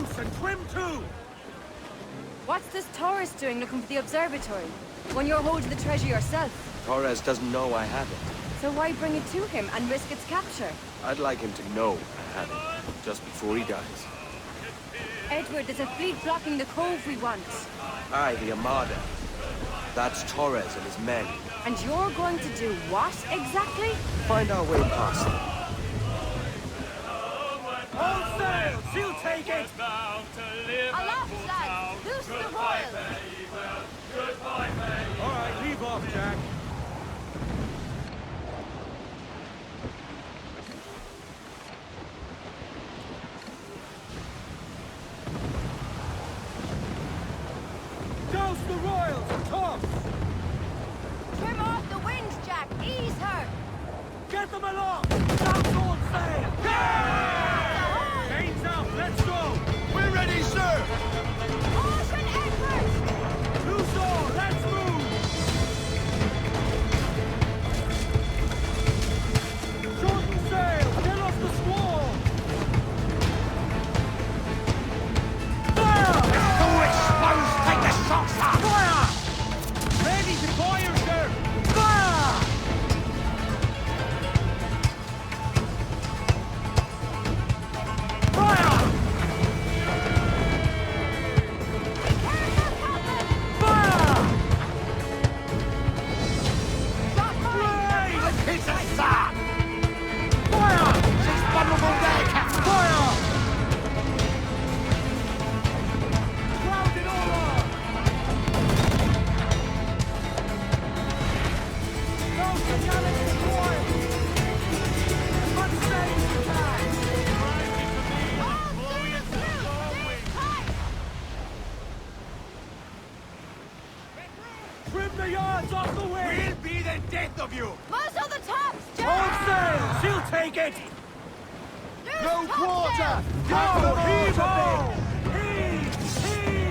Loose and trim too! What's this tourist doing looking for the observatory? When you're holding the treasure yourself? Torres doesn't know I have it. So why bring it to him and risk its capture? I'd like him to know I have it, just before he dies. Edward, there's a fleet blocking the cove we want. Aye, the Armada. That's Torres and his men. And you're going to do what, exactly? Find our way past them. All sail! She'll take it! Aloft, lads! Loose the royal! Alright, leave off, Jack. Douse the royals and tops! Trim off the wind, Jack! Ease her! Get them along! Douse all sail! Yeah! Gains out, let's go! We're ready, sir! Caution, Edward! Loose all, let's move! Shorten sail! Get off the squall! Fire! So exposed, take the shots up! Fire! Ready to fire, sir! Fire! Fire! Fire! Blaze! It's a sack! Fire! She's vulnerable there, Captain! Fire! Ground it all on! Go to Galaxy Royal! Unsave the flag! Trim the yards off the wind! We'll be the death of you! Muzzle the tops, All Jack! sail! She'll take it! Loose No quarter! Go! Heave Heave ho! Heave! Heave!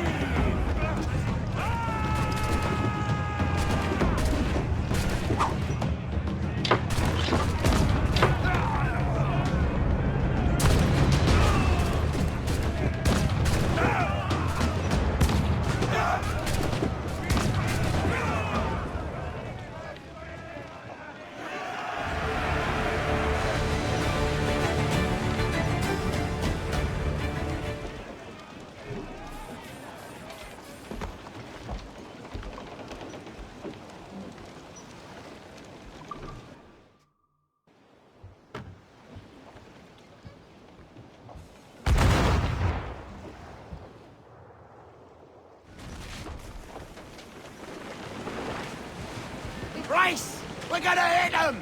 Brace! We're gonna hit them!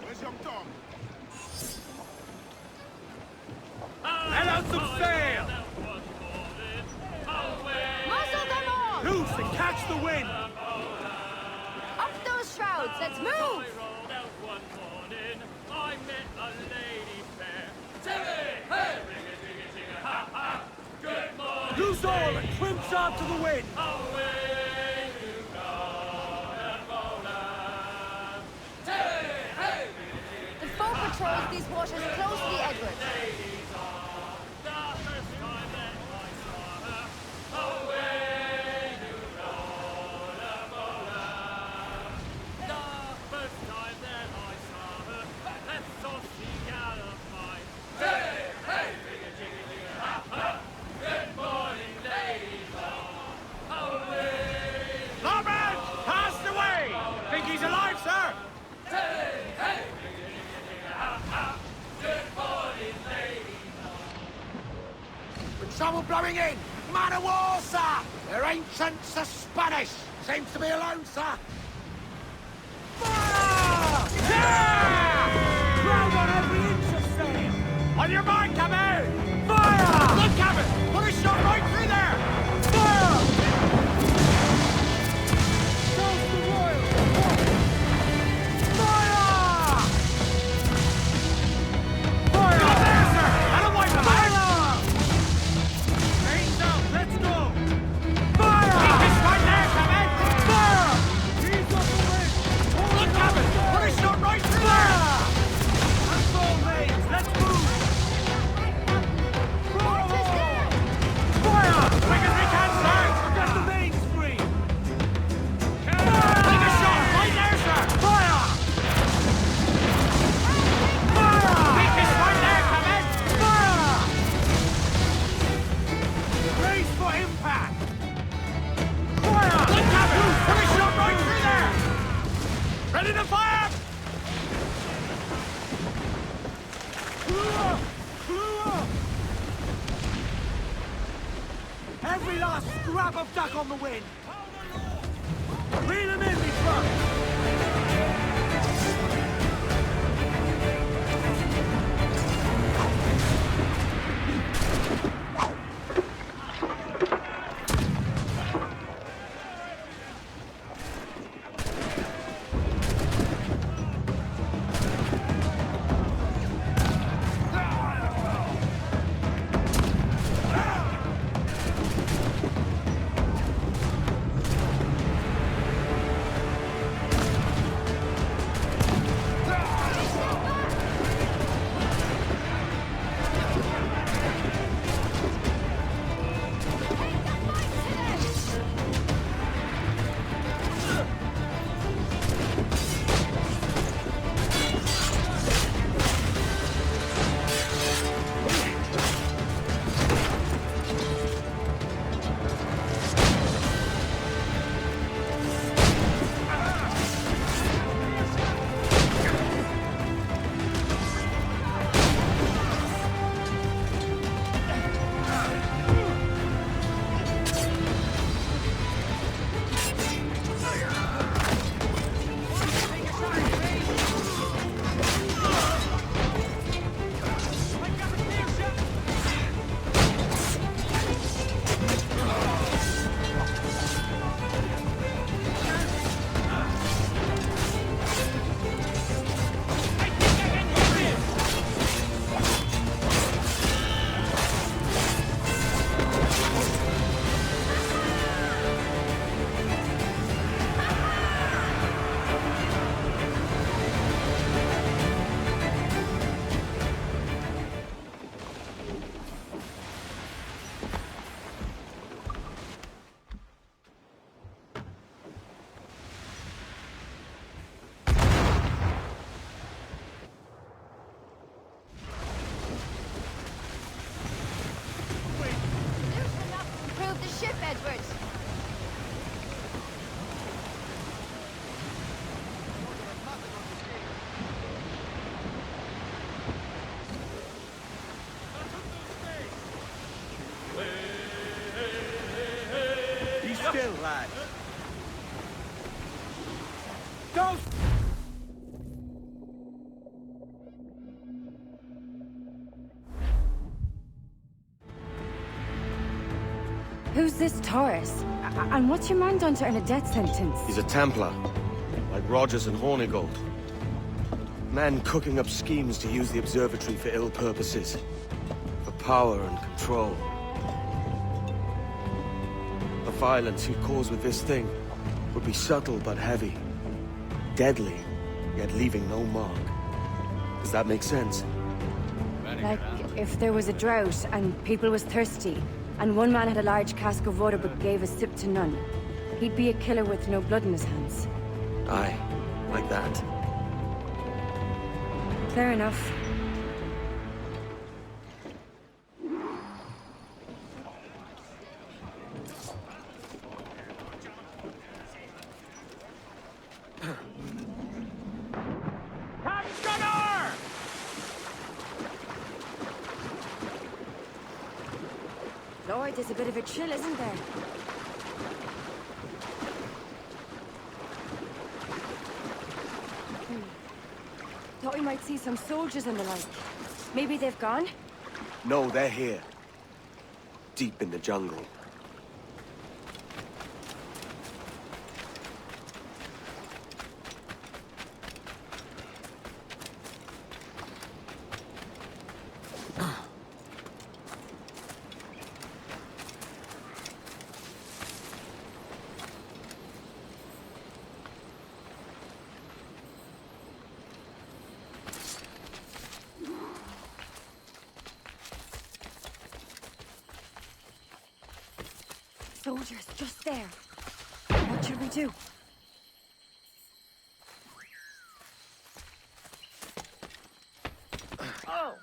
Where's young Tom? Let out some sail! Muzzle them all! Loose and catch the wind! Up those shrouds, let's move! Loose all and trim sharp to the wind! The foe patrols these waters closely, Edward. Larboard! Cast away! Think he's alive, sir? With trouble blowing in! Man of war, sir! Their ancients are Spanish! Seems to be alone, sir! Fire! Yeah! Ground on every inch of sail! On your mark, Cabin! Fire! Look, Captain! Put a shot right through there! Fire! Douse the royal! Fire! Fire! Not there, sir! That'll wipe them out! Fire! Ain't out, let's go! Fire! Keep this right there, Captain! Fire! Not a scrap of duck on the wind! Reel him in, me fuck! Improve the ship, Edward. Be still, lad. Don't! Who's this Taurus? And what's your man done to earn a death sentence? He's a Templar, like Rogers and Hornigold. Man cooking up schemes to use the observatory for ill purposes. For power and control. The violence he'd cause with this thing would be subtle but heavy. Deadly, yet leaving no mark. Does that make sense? Like, if there was a drought and people was thirsty, and one man had a large cask of water but gave a sip to none, he'd be a killer with no blood in his hands. Aye, like that. Fair enough. Gunner! Lord, there's a bit of a chill, isn't there? Thought we might see some soldiers and the like. Maybe they've gone? No, they're here. Deep in the jungle. Soldiers, just there. What should we do? Oh!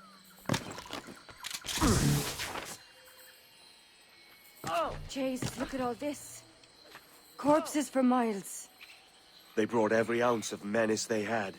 Oh! Jeez, look at all this. Corpses for miles. They brought every ounce of menace they had.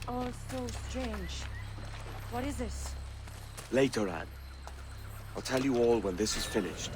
All so strange. What is it? Later, Anne. I'll tell you all when this is finished.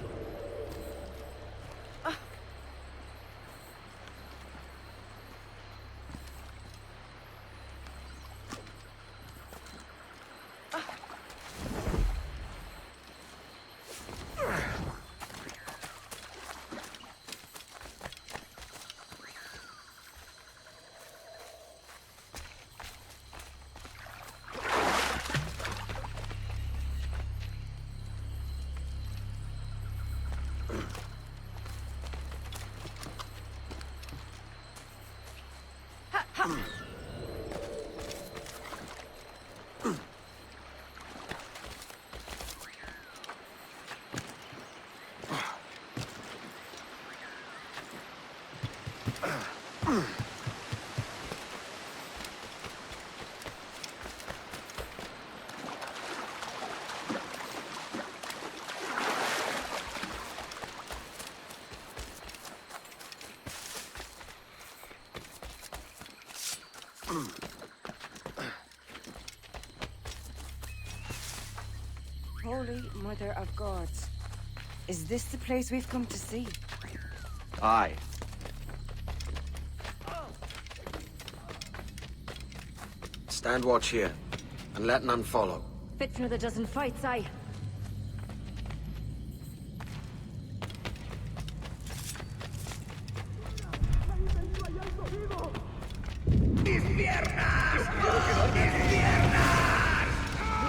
Holy Mother of Gods. Is this the place we've come to see? Aye. Stand watch here, and let none follow. Fit for another dozen fights, aye. ¡Mis piernas! ¡Mis piernas!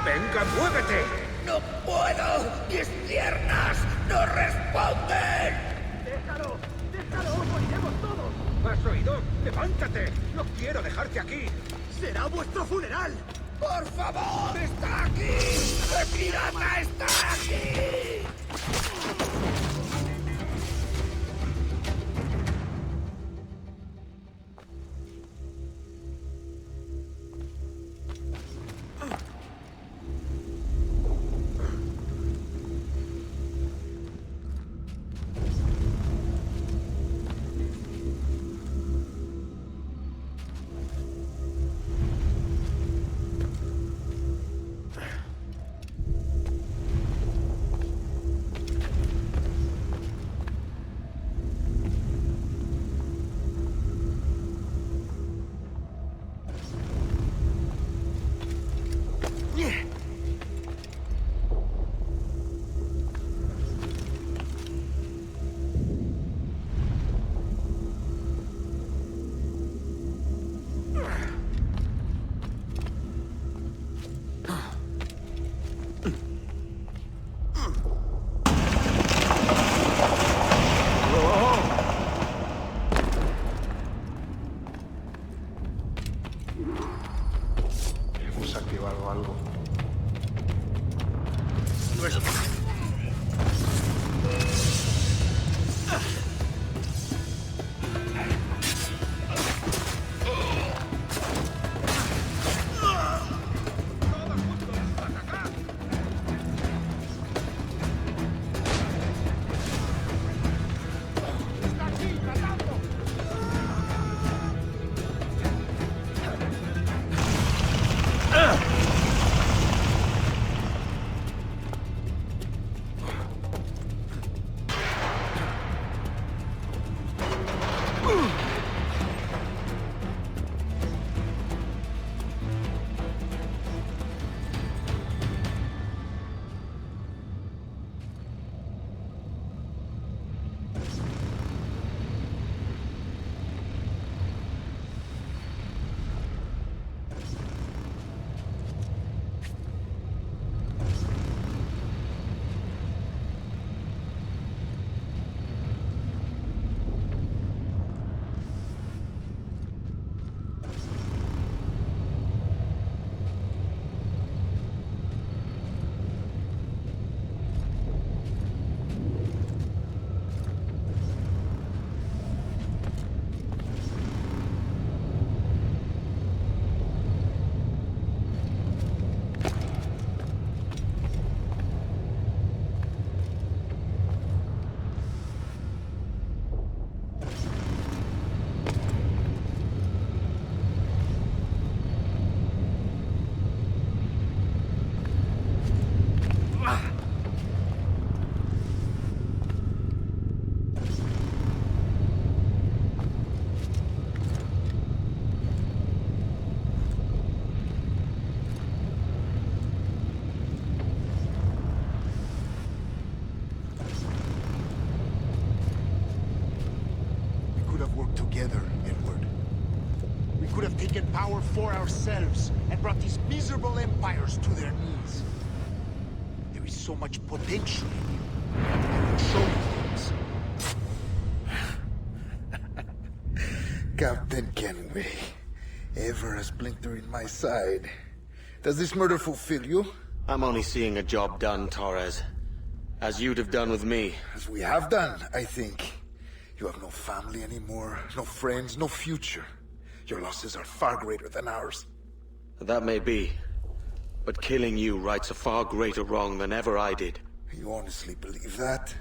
¡Venga, muévete! ¡No puedo! ¡Mis piernas no responden! ¡Déjalo! ¡Déjalo! ¡Moriremos todos! ¿Has oído? ¡Levántate! ¡No quiero dejarte aquí! ¡Será vuestro funeral! ¡Por favor! ¡Está aquí! ¡El pirata está aquí! Together, Edward. We could have taken power for ourselves and brought these miserable empires to their knees. There is so much potential in you. I will show you things. Captain Kenway, ever a splinter in my side. Does this murder fulfill you? I'm only seeing a job done, Torres. As you'd have done with me. As we have done, I think. You have no family anymore, no friends, no future. Your losses are far greater than ours. That may be. But killing you rights a far greater wrong than ever I did. You honestly believe that?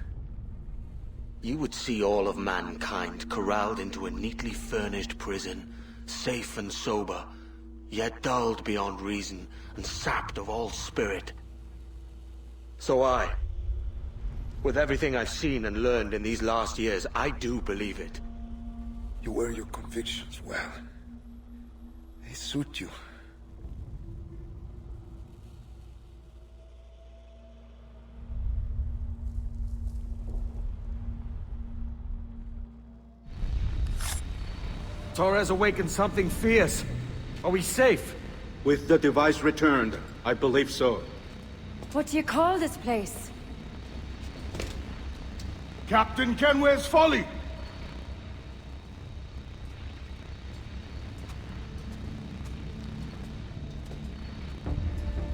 You would see all of mankind corralled into a neatly furnished prison, safe and sober, yet dulled beyond reason and sapped of all spirit. So with everything I've seen and learned in these last years, I do believe it. You wear your convictions well. They suit you. Torres awakened something fierce. Are we safe? With the device returned, I believe so. What do you call this place? Captain Kenway's Folly!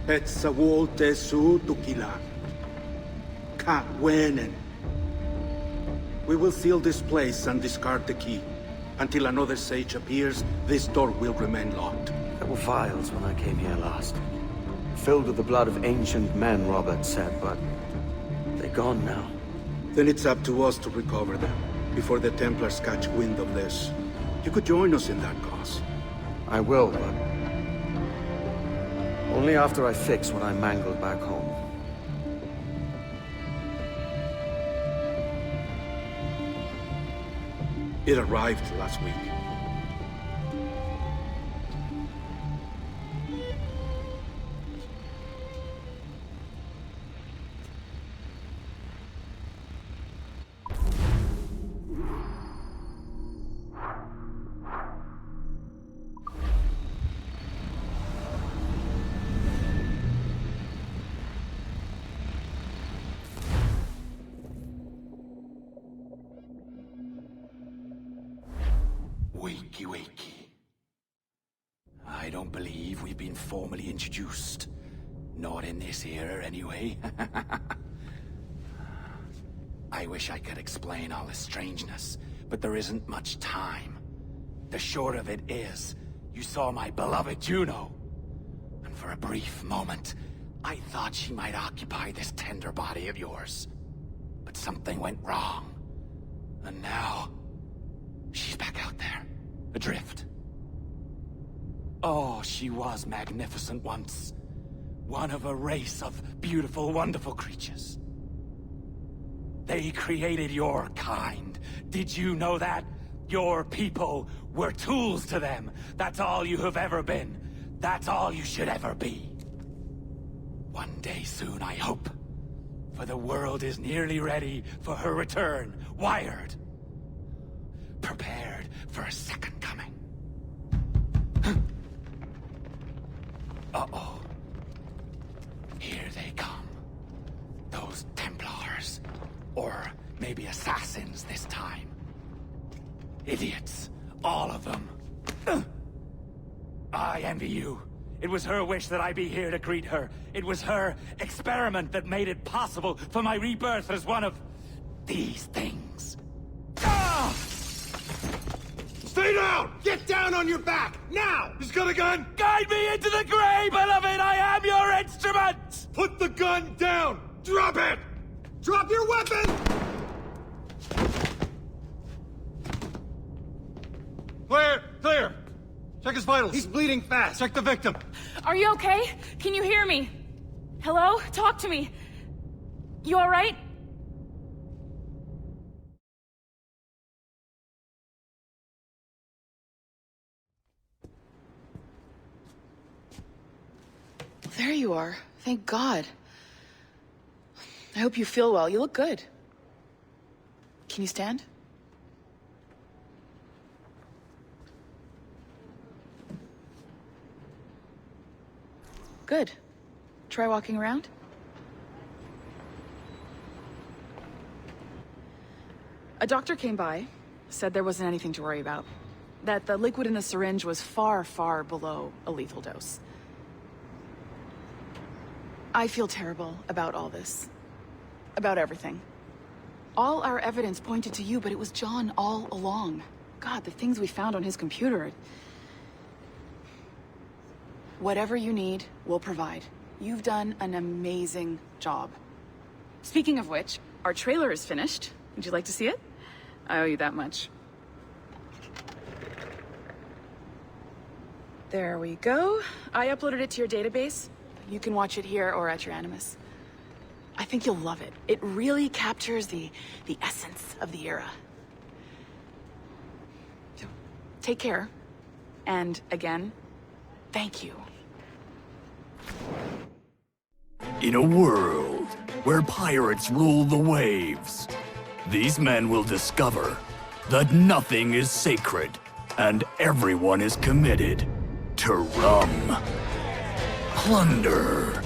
Etsawol tesu tukila. Ka wenen. We will seal this place and discard the key. Until another sage appears, this door will remain locked. There were vials when I came here last. Filled with the blood of ancient men, Robert said, but they're gone now. Then it's up to us to recover them, before the Templars catch wind of this. You could join us in that cause. I will, but only after I fix what I mangled back home. It arrived last week. Wakey, wakey. I don't believe we've been formally introduced. Not in this era, anyway. I wish I could explain all this strangeness, but there isn't much time. The short of it is, you saw my beloved Juno. And for a brief moment, I thought she might occupy this tender body of yours. But something went wrong. And now, she's back out there, adrift. Oh, she was magnificent once. One of a race of beautiful, wonderful creatures. They created your kind. Did you know that? Your people were tools to them. That's all you have ever been. That's all you should ever be. One day soon, I hope. For the world is nearly ready for her return. Wired. Prepared for a second coming. Uh-oh. Here they come. Those Templars. Or maybe assassins this time. Idiots. All of them. I envy you. It was her wish that I be here to greet her. It was her experiment that made it possible for my rebirth as one of these things. Ah! Stay down! Get down on your back! Now! He's got a gun! Guide me into the grave, beloved! I am your instrument! Put the gun down! Drop it! Drop your weapon! Clear! Clear! Check his vitals. He's bleeding fast. Check the victim. Are you okay? Can you hear me? Hello? Talk to me. You alright? There you are. Thank God. I hope you feel well. You look good. Can you stand? Good. Try walking around. A doctor came by, said there wasn't anything to worry about. That the liquid in the syringe was far, far below a lethal dose. I feel terrible about all this. About everything. All our evidence pointed to you, but it was John all along. God, the things we found on his computer. Whatever you need, we'll provide. You've done an amazing job. Speaking of which, our trailer is finished. Would you like to see it? I owe you that much. There we go. I uploaded it to your database. You can watch it here or at your Animus. I think you'll love it. It really captures the essence of the era. So, take care. And again, thank you. In a world where pirates rule the waves, these men will discover that nothing is sacred and everyone is committed to rum, plunder,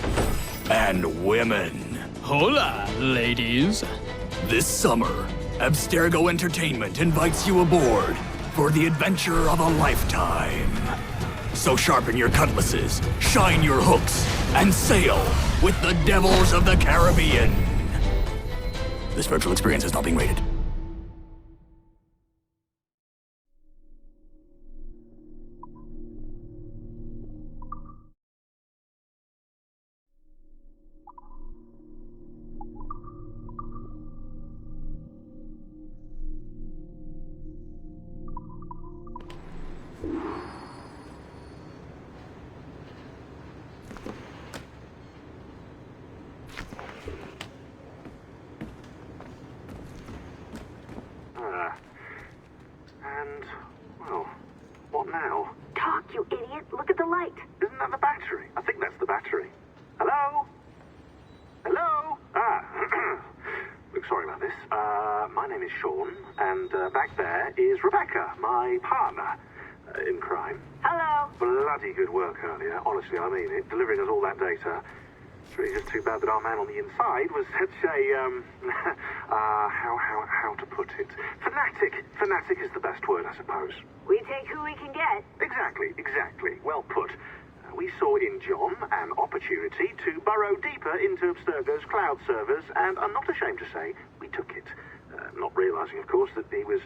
and women. Hola, ladies. This summer, Abstergo Entertainment invites you aboard for the adventure of a lifetime. So sharpen your cutlasses, shine your hooks, and sail with the devils of the Caribbean. This virtual experience is not being rated. Well, what now? Talk, you idiot! Look at the light! Isn't that the battery? I think that's the battery. Hello? Hello? Look, sorry about this. My name is Sean, and back there is Rebecca, my partner in crime. Hello. Bloody good work earlier, honestly, I mean it, delivering us all that data. It's really just too bad that our man on the inside was such a, how to put it? Fanatic. Fanatic is the best word, I suppose. We take who we can get. Exactly. Well put. We saw in John an opportunity to burrow deeper into Abstergo's cloud servers, and I'm not ashamed to say, we he took it, not realizing, of course, that he was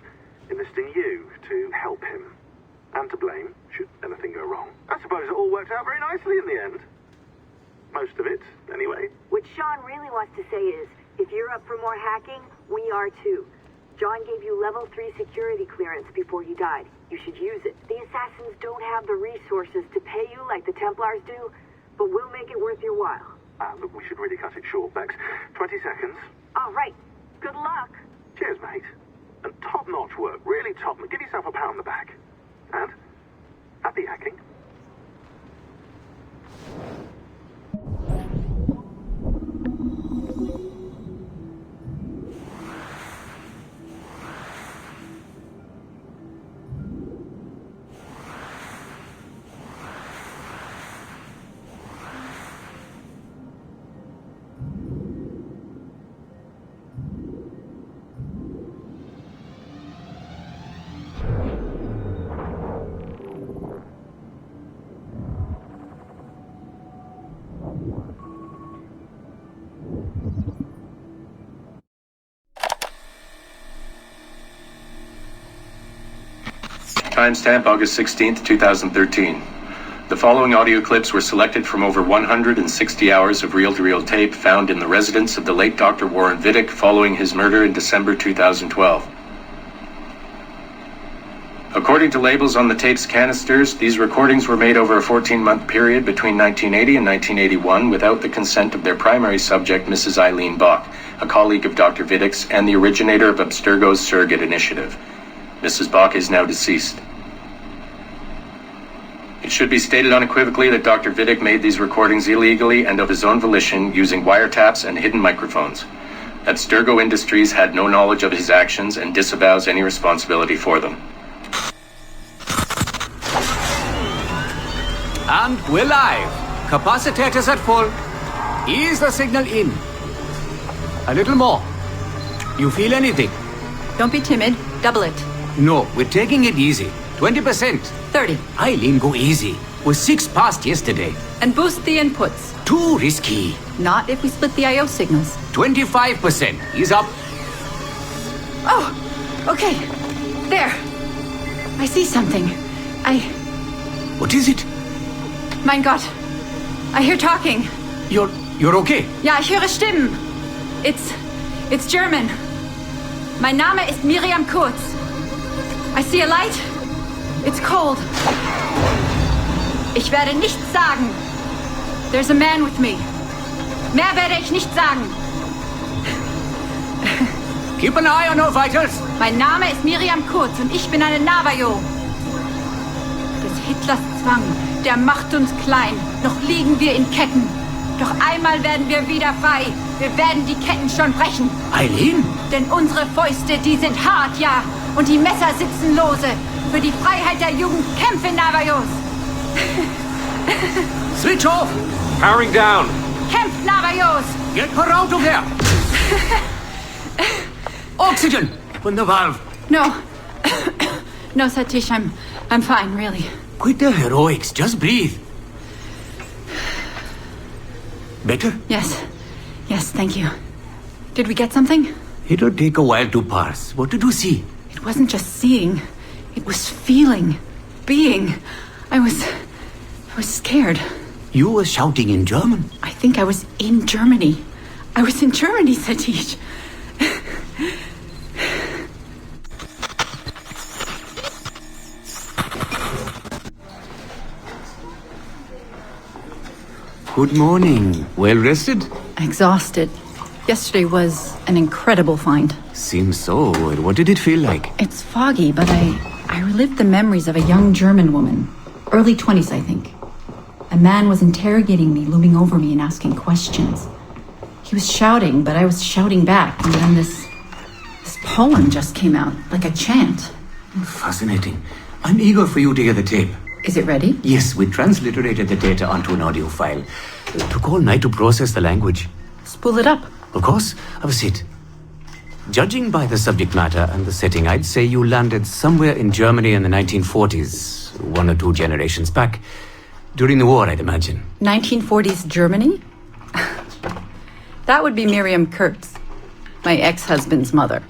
enlisting you to help him. And to blame, should anything go wrong. I suppose it all worked out very nicely in the end. Most of it, anyway. What Sean really wants to say is, if you're up for more hacking, we are too. John gave you level 3 security clearance before he died. You should use it. The assassins don't have the resources to pay you like the Templars do, but we'll make it worth your while. Look, we should really cut it short, Bex. 20 seconds. All right. Good luck. Cheers, mate. And top-notch work. Really top. Give yourself a pat on the back. And happy hacking. Timestamp August 16th, 2013. The following audio clips were selected from over 160 hours of reel-to-reel tape found in the residence of the late Dr. Warren Vidic following his murder in December 2012. According to labels on the tape's canisters, these recordings were made over a 14-month period between 1980 and 1981 without the consent of their primary subject, Mrs. Eileen Bach, a colleague of Dr. Vidic's and the originator of Abstergo's surrogate initiative. Mrs. Bach is now deceased. It should be stated unequivocally that Dr. Vidic made these recordings illegally and of his own volition using wiretaps and hidden microphones. Abstergo Industries had no knowledge of his actions and disavows any responsibility for them. And we're live. Capacitors at full. Ease the signal in. A little more. You feel anything? Don't be timid. Double it. No, we're taking it easy. 20%. 30. Eileen, go easy. We're 6 past yesterday. And boost the inputs. Too risky. Not if we split the I/O signals. 25%. Ease up. Oh, okay. There. I see something. What is it? Mein Gott. I hear talking. You're okay? Ja, ich höre Stimmen. It's German. Mein Name ist Miriam Kurz. I see a light. It's cold. Ich werde nichts sagen. There's a man with me. Mehr werde ich nicht sagen. Keep an eye on our vitals. Mein Name ist Miriam Kurz und ich bin eine Navajo. Des Hitlers Zwang, der macht uns klein. Noch liegen wir in Ketten. Doch einmal werden wir wieder frei. Wir werden die Ketten schon brechen. Eileen? Denn unsere Fäuste, die sind hart, ja. Und die Messer sitzen lose. Für die Freiheit der Jugend kämpfen Navajos. Switch off. Powering down. Kämpft Navajos. Get her out of there. Oxygen from the valve. No. No, Satish, I'm fine, really. Quit the heroics. Just breathe. Better? Yes, thank you. Did we get something? It'll take a while to parse. What did you see? It wasn't just seeing. It was feeling. Being. I was scared. You were shouting in German? I think I was in Germany. I was in Germany, Satish. Good morning. Well rested? Exhausted. Yesterday was an incredible find. Seems so. What did it feel like? It's foggy, but I relived the memories of a young German woman. Early 20s, I think. A man was interrogating me, looming over me and asking questions. He was shouting, but I was shouting back. And then this poem just came out, like a chant. Fascinating. I'm eager for you to hear the tape. Is it ready? Yes, we transliterated the data onto an audio file. It took all night to process the language. Spool it up. Of course. Have a seat. Judging by the subject matter and the setting, I'd say you landed somewhere in Germany in the 1940s, 1 or 2 generations back. During the war, I'd imagine. 1940s Germany? That would be Miriam Kurtz. My ex-husband's mother.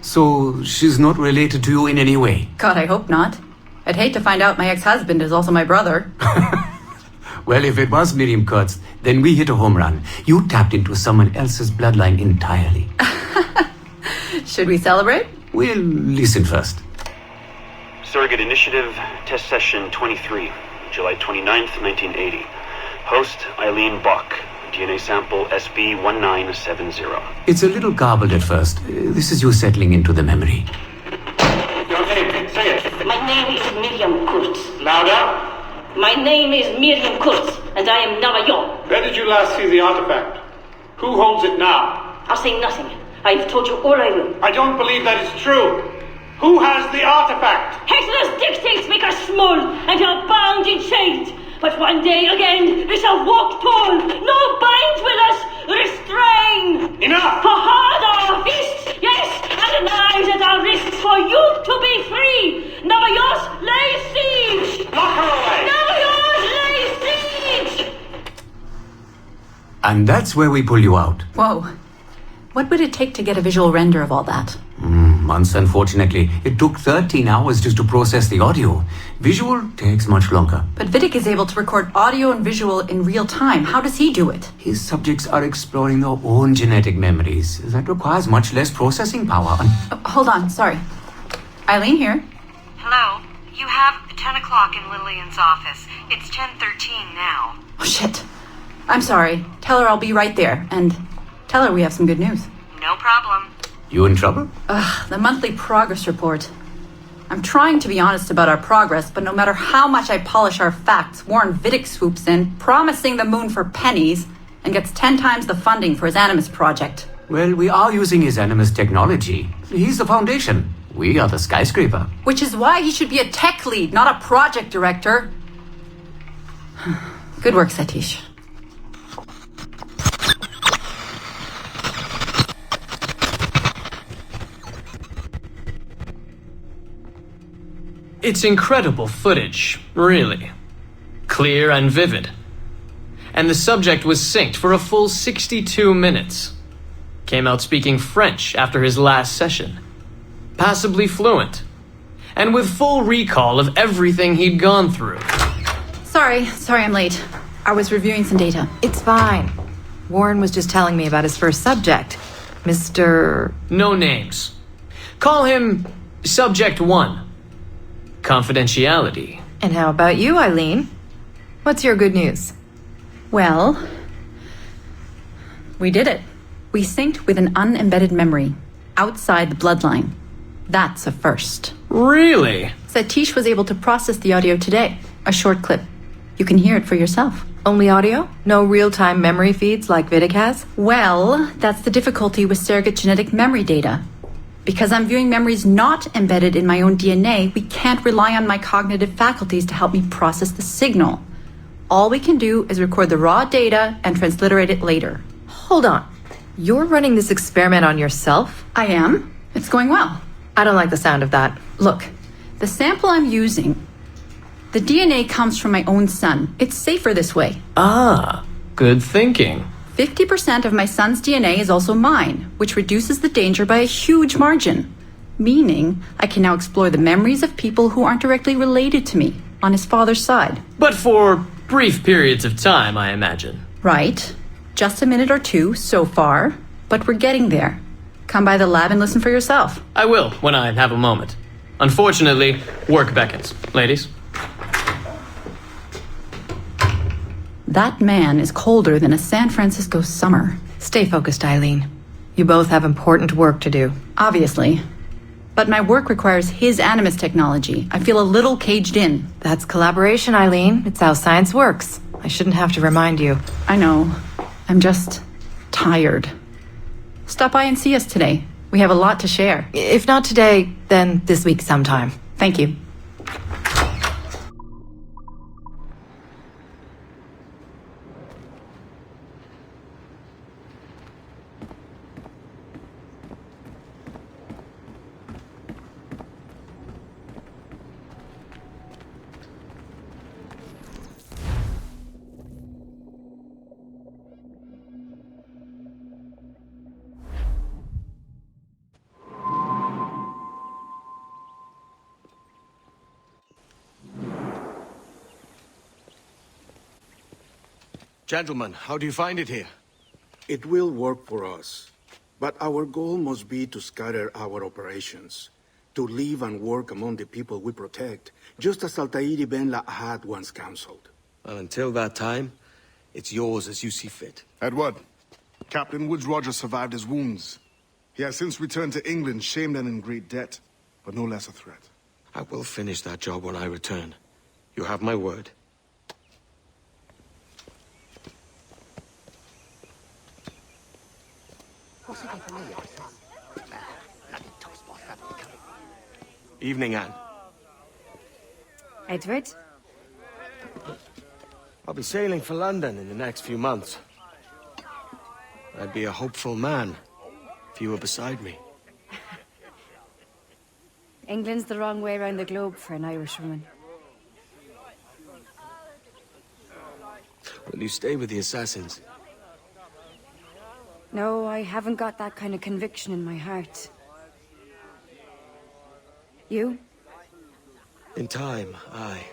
So she's not related to you in any way? God, I hope not. I'd hate to find out my ex-husband is also my brother. Well, if it was Miriam Kurtz, then we hit a home run. You tapped into someone else's bloodline entirely. Should we celebrate? We'll listen first. Surrogate Initiative, Test Session 23, July 29th, 1980. Host, Eileen Bach. DNA sample SB1970. It's a little garbled at first. This is you settling into the memory. Your name, say it. My name is Miriam Kurtz. Louder. My name is Miriam Kurtz, and I am Navajo. Where did you last see the artifact? Who holds it now? I'll say nothing. I've told you all I will. I don't believe that is true. Who has the artifact? Hexler's dictates make us small, and are bound in chains. But one day again, we shall walk tall. No binds will us restrain. Enough! For hard our fists, yes, and knives at our wrists for you to be free. Navajos lay siege. Lock her away. Navajos lay siege. And that's where we pull you out. Whoa. What would it take to get a visual render of all that? Months, unfortunately. It took 13 hours just to process the audio. Visual takes much longer. But Vidic is able to record audio and visual in real time. How does he do it? His subjects are exploring their own genetic memories. That requires much less processing power. Hold on, sorry. Eileen here. Hello. You have 10 o'clock in Lillian's office. It's 10:13 now. Oh, shit. I'm sorry. Tell her I'll be right there. And tell her we have some good news. No problem. You in trouble? The monthly progress report. I'm trying to be honest about our progress, but no matter how much I polish our facts, Warren Vidic swoops in, promising the moon for pennies, and gets 10 times the funding for his Animus project. Well, we are using his Animus technology. He's the foundation. We are the skyscraper. Which is why he should be a tech lead, not a project director. Good work, Satish. It's incredible footage, really. Clear and vivid. And the subject was synced for a full 62 minutes. Came out speaking French after his last session. Passably fluent. And with full recall of everything he'd gone through. Sorry I'm late. I was reviewing some data. It's fine. Warren was just telling me about his first subject. Mr. No names. Call him Subject 1. Confidentiality. And how about you, Eileen? What's your good news? Well, we did it. We synced with an unembedded memory outside the bloodline. That's a first. Really? Satish was able to process the audio today. A short clip. You can hear it for yourself. Only audio? No real-time memory feeds like Vidic has? Well, that's the difficulty with surrogate genetic memory data. Because I'm viewing memories not embedded in my own DNA, we can't rely on my cognitive faculties to help me process the signal. All we can do is record the raw data and transliterate it later. Hold on. You're running this experiment on yourself? I am. It's going well. I don't like the sound of that. Look, the sample I'm using, the DNA comes from my own son. It's safer this way. Ah, good thinking. 50% of my son's DNA is also mine, which reduces the danger by a huge margin. Meaning, I can now explore the memories of people who aren't directly related to me on his father's side. But for brief periods of time, I imagine. Right. Just a minute or two so far, but we're getting there. Come by the lab and listen for yourself. I will, when I have a moment. Unfortunately, work beckons. Ladies? That man is colder than a San Francisco summer. Stay focused, Eileen. You both have important work to do. Obviously. But my work requires his Animus technology. I feel a little caged in. That's collaboration, Eileen. It's how science works. I shouldn't have to remind you. I know. I'm just tired. Stop by and see us today. We have a lot to share. If not today, then this week sometime. Thank you. Gentlemen, how do you find it here? It will work for us. But our goal must be to scatter our operations. To live and work among the people we protect, just as Altair ibn La'ahad once counseled. Well, until that time, it's yours as you see fit. Edward, Captain Woods Rogers survived his wounds. He has since returned to England, shamed and in great debt, but no less a threat. I will finish that job when I return. You have my word. Evening, Anne. Edward? I'll be sailing for London in the next few months. I'd be a hopeful man if you were beside me. England's the wrong way around the globe for an Irish woman. Will you stay with the assassins? No, I haven't got that kind of conviction in my heart. You? In time, aye.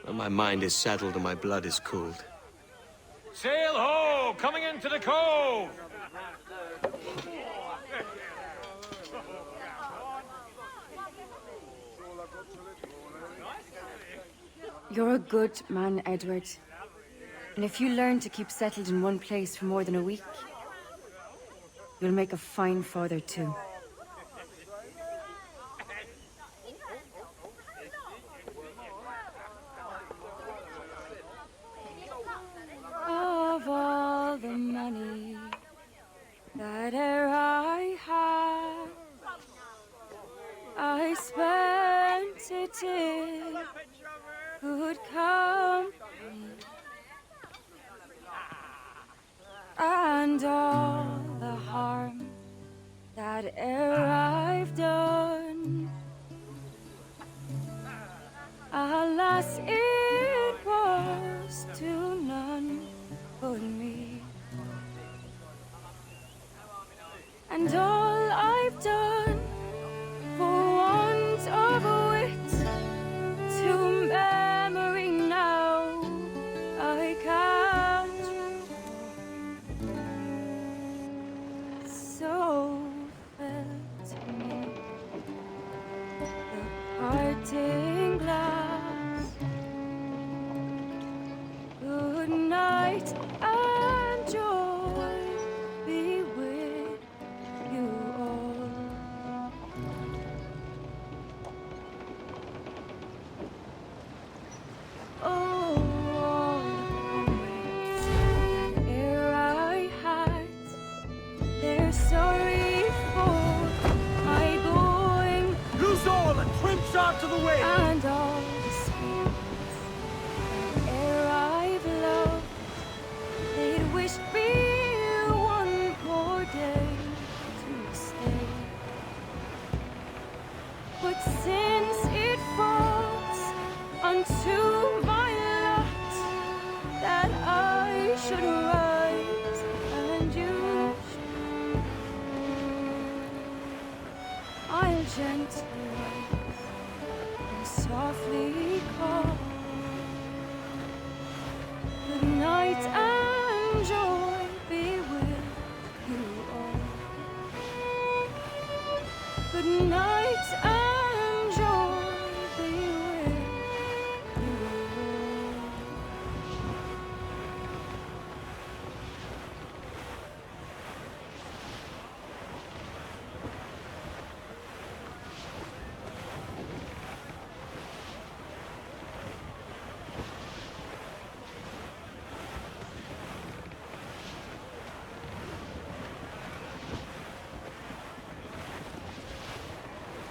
When my mind is settled and my blood is cooled. Sail ho! Coming into the cove! You're a good man, Edward. And if you learn to keep settled in one place for more than a week, you'll make a fine father too. Of all the money that e'er I had, I spent it in good company, and all the harm that e'er I've done, alas, it was to none but me. And all I've done for want of wit to memory now I can't recall. So fell to me the parting glass. Good night and joy be with you all. Oh, all the moments that e'er I had, they're sorry for my going. Loose all and trim sharp to the wind! And all the spirits that e'er I've loved, they'd wish me one more day to stay. But since it falls unto my lot that I should rise and you should, I'll gently rise and softly call. Good night and joy be with you all. Good night and joy be with you all.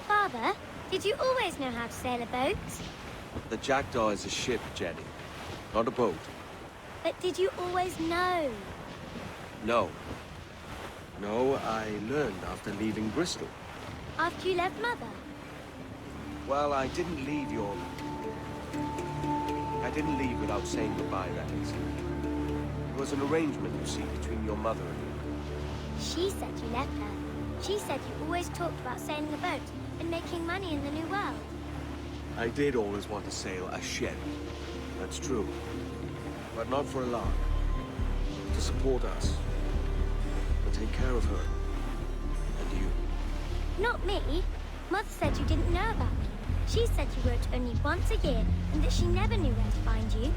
Father, did you always know how to sail a boat? The Jackdaw is a ship, Jenny, not a boat. But did you always know? No. No, I learned after leaving Bristol. After you left Mother? Well, I didn't leave without saying goodbye, Reynolds. It was an arrangement, you see, between your mother and me. She said you left her. She said you always talked about sailing a boat and making money in the New World. I did always want to sail a ship. That's true. but not for a lark. To support us. To take care of her. And you. Not me. Mother said you didn't know about me. She said you wrote only once a year, and that she never knew where to find you.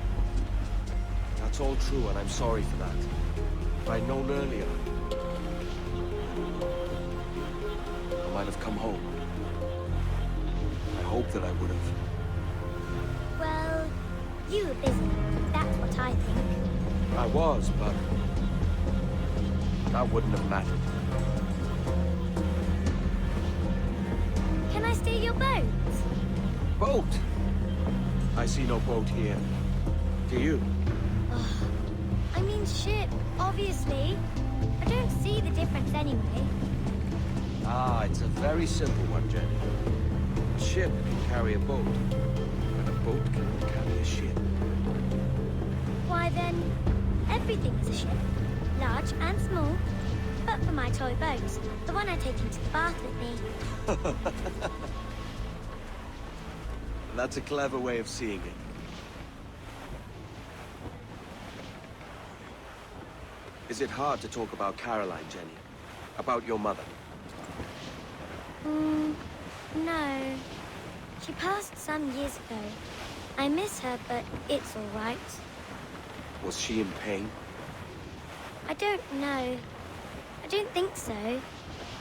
That's all true, and I'm sorry for that. If I'd known earlier, I might have come home. I hope that I would have. Well, you were busy. That's what I think. I was, but that wouldn't have mattered. Can I steal your boat? Boat? I see no boat here. Do you? I mean ship, obviously. I don't see the difference anyway. Ah, it's a very simple one, Jenny. A ship can carry a boat, and a boat cannot carry a ship. Why then, everything is a ship. Large and small. But for my toy boat, the one I take into the bath with me. That's a clever way of seeing it. Is it hard to talk about Caroline, Jenny? About your mother? No. She passed some years ago. I miss her, but it's all right. Was she in pain? I don't know. I don't think so.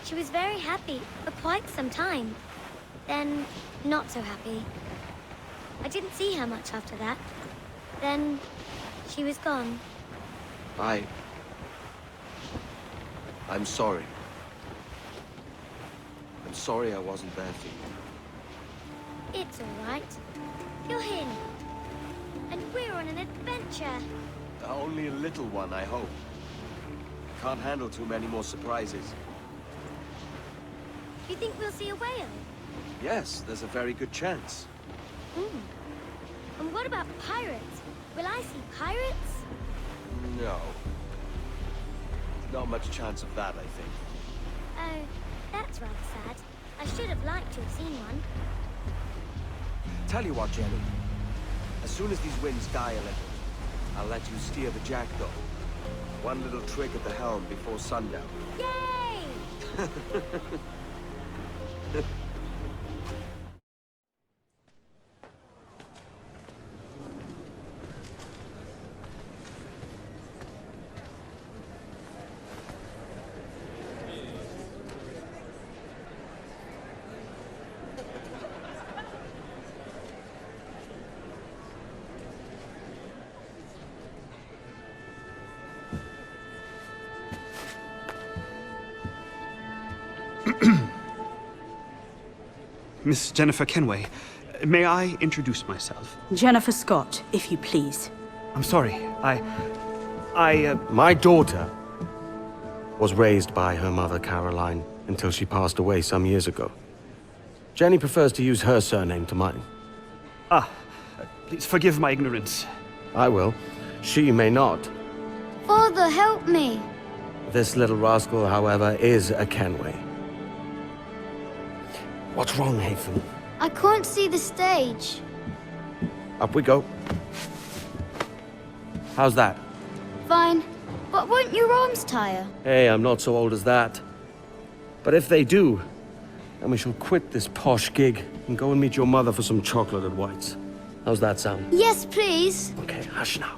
She was very happy for quite some time. Then, not so happy. I didn't see her much after that. Then, she was gone. I'm sorry. I'm sorry I wasn't there for you. It's all right. You're here now. And we're on an adventure. Only a little one, I hope. Can't handle too many more surprises. You think we'll see a whale? Yes, there's a very good chance. And what about pirates? Will I see pirates? No. Not much chance of that, I think. Oh, that's rather sad. I should have liked to have seen one. Tell you what, Jenny. As soon as these winds die a little, I'll let you steer the jackdaw. One little trick at the helm before sundown. Yay! Miss Jennifer Kenway, may I introduce myself? Jennifer Scott, if you please. I'm sorry, My daughter was raised by her mother, Caroline, until she passed away some years ago. Jenny prefers to use her surname to mine. Please forgive my ignorance. I will. She may not. Father, help me! This little rascal, however, is a Kenway. What's wrong, Hafen? I can't see the stage. Up we go. How's that? Fine. But won't your arms tire? Hey, I'm not so old as that. But if they do, then we shall quit this posh gig and go and meet your mother for some chocolate at White's. How's that sound? Yes, please. Okay, hush now.